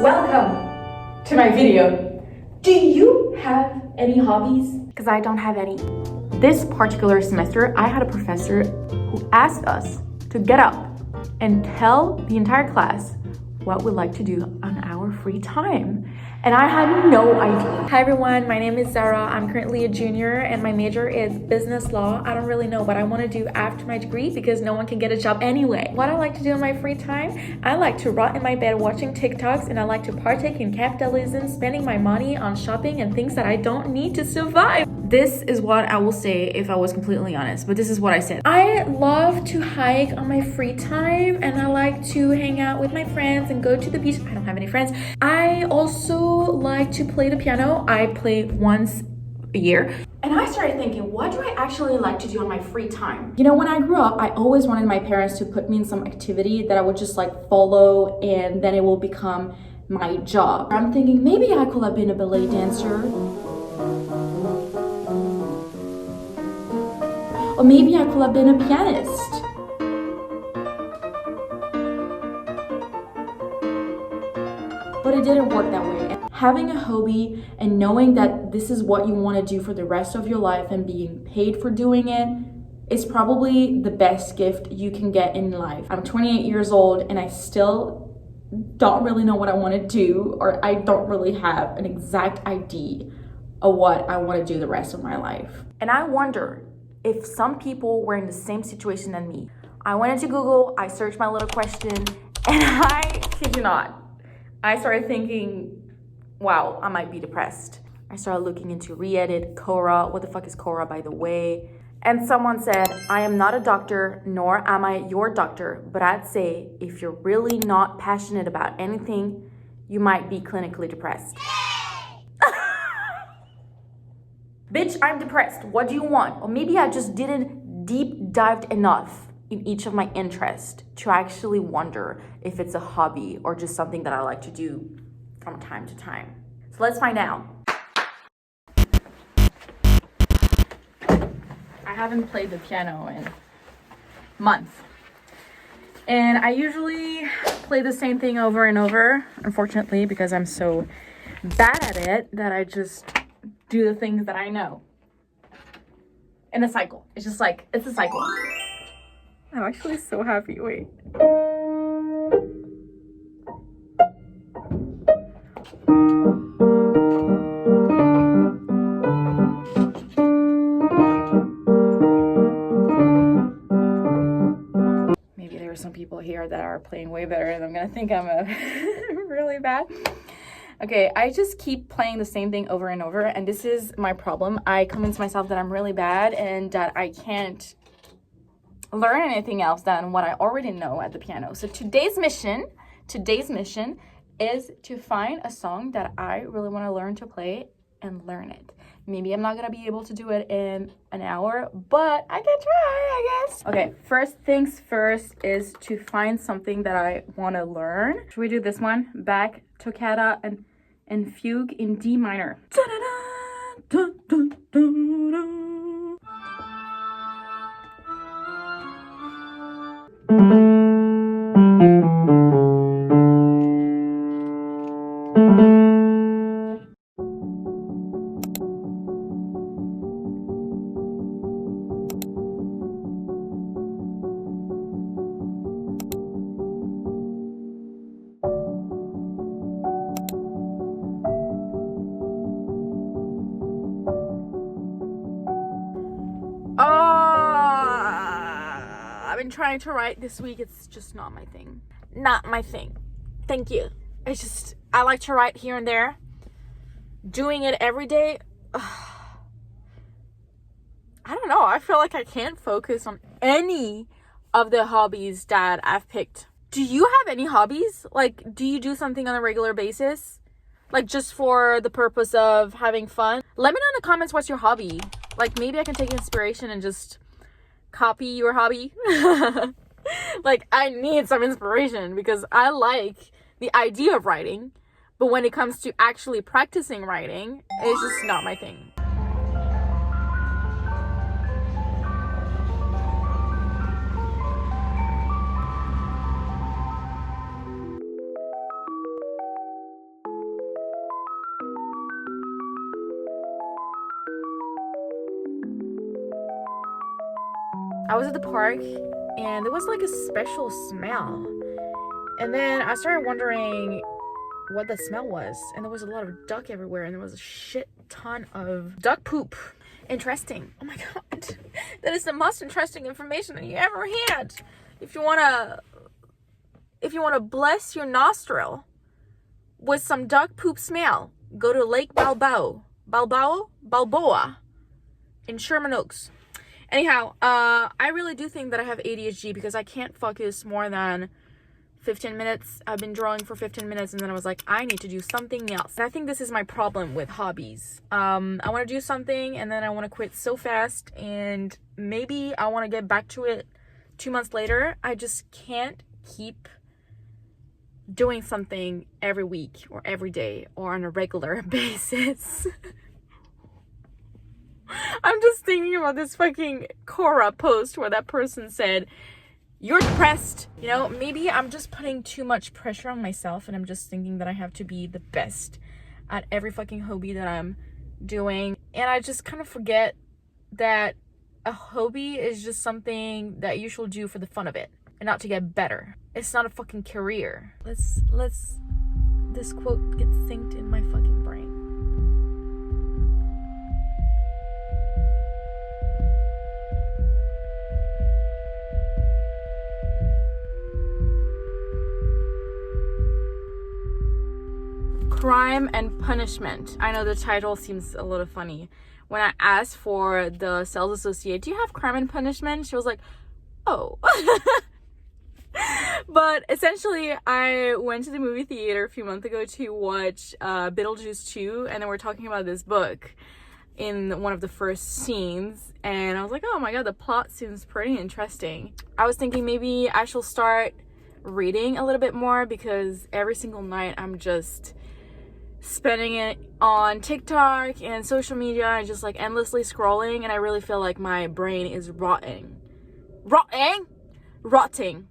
Welcome to my video. Do you have any hobbies? Because I don't have any. This particular semester, I had a professor who asked us to get up and tell the entire class what we'd like to do on our free time. And I had no idea. Hi everyone, my name is Zara. I'm currently a junior and my major is business law. I don't really know what I want to do after my degree because no one can get a job anyway. What I like to do in my free time, I like to rot in my bed watching TikToks, and I like to partake in capitalism, spending my money on shopping and things that I don't need to survive. This is what I will say if I was completely honest, but this is what I said. I love to hike on my free time and I like to hang out with my friends and go to the beach. I don't have any friends. I also like to play the piano. I play once a year. And I started thinking, what do I actually like to do on my free time? You know, when I grew up, I always wanted my parents to put me in some activity that I would just like follow and then it will become my job. I'm thinking maybe I could have been a ballet dancer. Or maybe I could have been a pianist. But it didn't work that way. Having a hobby and knowing that this is what you want to do for the rest of your life and being paid for doing it is probably the best gift you can get in life. I'm 28 years old and I still don't really know what I want to do, or I don't really have an exact idea of what I want to do the rest of my life. And I wonder if some people were in the same situation than me. I went into Google, I searched my little question, and I kid you not, I started thinking, wow, I might be depressed. I started looking into Reddit, Quora. What the fuck is Quora, by the way? And someone said, I am not a doctor, nor am I your doctor, but I'd say if you're really not passionate about anything, you might be clinically depressed. Bitch, I'm depressed. What do you want? Or maybe I just didn't deep dived enough in each of my interests to actually wonder if it's a hobby or just something that I like to do from time to time. So let's find out. I haven't played the piano in months. And I usually play the same thing over and over, unfortunately, because I'm so bad at it that I just do the things that I know in a cycle. It's just like, it's a cycle. I'm actually so happy. Wait. Maybe there are some people here that are playing way better and I'm gonna think I'm really bad. Okay, I just keep playing the same thing over and over, and this is my problem. I convince myself that I'm really bad and that I can't learn anything else than what I already know at the piano. So today's mission is to find a song that I really want to learn to play and learn it. Maybe I'm not gonna be able to do it in an hour, but I can try, I guess. Okay, first things first is to find something that I want to learn. Should we do this one? Bach, Toccata, and Fugue in D minor. I've been trying to write this week. It's just not my thing. Not my thing. Thank you. It's just, I like to write here and there. Doing it every day, I don't know. I feel like I can't focus on any of the hobbies that I've picked. Do you have any hobbies? Like, do you do something on a regular basis? Like, just for the purpose of having fun? Let me know in the comments what's your hobby. Like, maybe I can take inspiration and just copy your hobby. Like, I need some inspiration because I like the idea of writing, but when it comes to actually practicing writing, it's just not my thing. I was at the park and there was like a special smell. And then I started wondering what the smell was. And there was a lot of duck everywhere and there was a shit ton of duck poop. Interesting. Oh my god. That is the most interesting information that you ever had. If you wanna bless your nostril with some duck poop smell, go to Lake Balboa in Sherman Oaks. Anyhow, I really do think that I have ADHD because I can't focus more than 15 minutes. I've been drawing for 15 minutes and then I was like, I need to do something else. And I think this is my problem with hobbies. I want to do something and then I want to quit so fast, and maybe I want to get back to it 2 months later. I just can't keep doing something every week or every day or on a regular basis. I'm just thinking about this fucking Quora post where that person said, you're depressed. You know, maybe I'm just putting too much pressure on myself and I'm just thinking that I have to be the best at every fucking hobby that I'm doing. And I just kind of forget that a hobby is just something that you should do for the fun of it and not to get better. It's not a fucking career. Let's this quote get synced in my fucking brain. Crime and punishment. I know the title seems a little funny. When I asked for the sales associate, do you have crime and punishment? She was like, oh. But essentially, I went to the movie theater a few months ago to watch Beetlejuice 2, and then we're talking about this book in one of the first scenes, and I was like, oh my god, the plot seems pretty interesting. I was thinking maybe I should start reading a little bit more because every single night I'm just spending it on TikTok and social media and just like endlessly scrolling, and I really feel like my brain is rotting.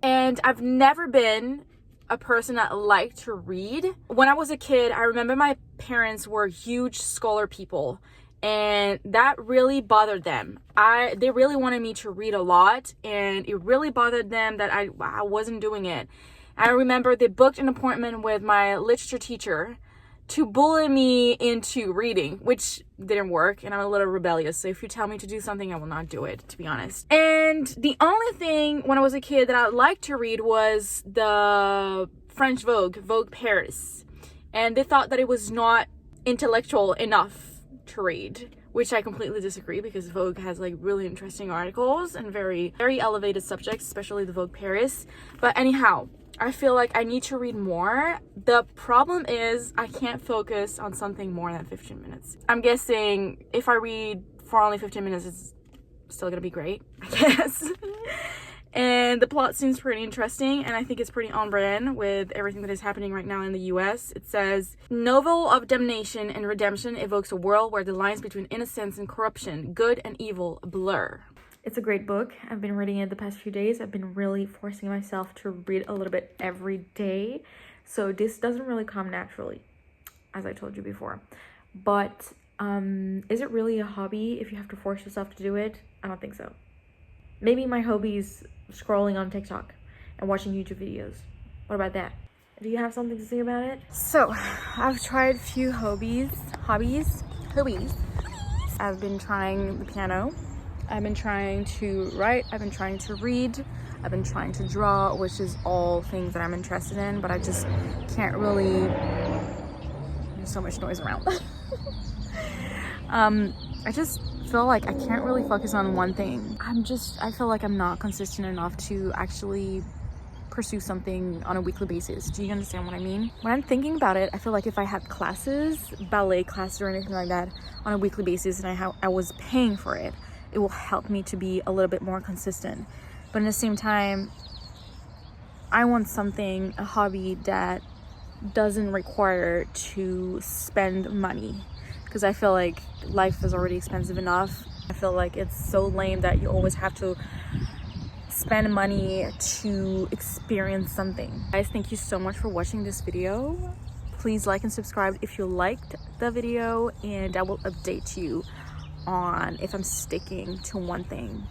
And I've never been a person that liked to read. When I was a kid, I remember my parents were huge scholar people, and that really bothered them. They really wanted me to read a lot, and it really bothered them that I wasn't doing it. I remember they booked an appointment with my literature teacher to bully me into reading, which didn't work, and I'm a little rebellious, so if you tell me to do something, I will not do it, to be honest. And the only thing when I was a kid that I liked to read was the French Vogue Paris, and they thought that it was not intellectual enough to read, which I completely disagree, because Vogue has like really interesting articles and very, very elevated subjects, especially the Vogue Paris. But anyhow, I feel like I need to read more. The problem is I can't focus on something more than 15 minutes. I'm guessing if I read for only 15 minutes, it's still gonna be great, I guess. And the plot seems pretty interesting, and I think it's pretty on brand with everything that is happening right now in the US. It says, novel of damnation and redemption evokes a world where the lines between innocence and corruption, good and evil, blur. It's a great book. I've been reading it the past few days. I've been really forcing myself to read a little bit every day. So this doesn't really come naturally, as I told you before. But is it really a hobby if you have to force yourself to do it? I don't think so. Maybe my hobby is scrolling on TikTok and watching YouTube videos. What about that? Do you have something to say about it? So, I've tried a few hobbies. I've been trying the piano. I've been trying to write, I've been trying to read, I've been trying to draw, which is all things that I'm interested in, but I just can't really, there's so much noise around. I just feel like I can't really focus on one thing. I feel like I'm not consistent enough to actually pursue something on a weekly basis. Do you understand what I mean? When I'm thinking about it, I feel like if I had classes, ballet classes or anything like that on a weekly basis, and I was paying for it, it will help me to be a little bit more consistent. But at the same time, I want something, a hobby that doesn't require to spend money, because I feel like life is already expensive enough. I feel like it's so lame that you always have to spend money to experience something. Guys, thank you so much for watching this video. Please like and subscribe if you liked the video, and I will update you on if I'm sticking to one thing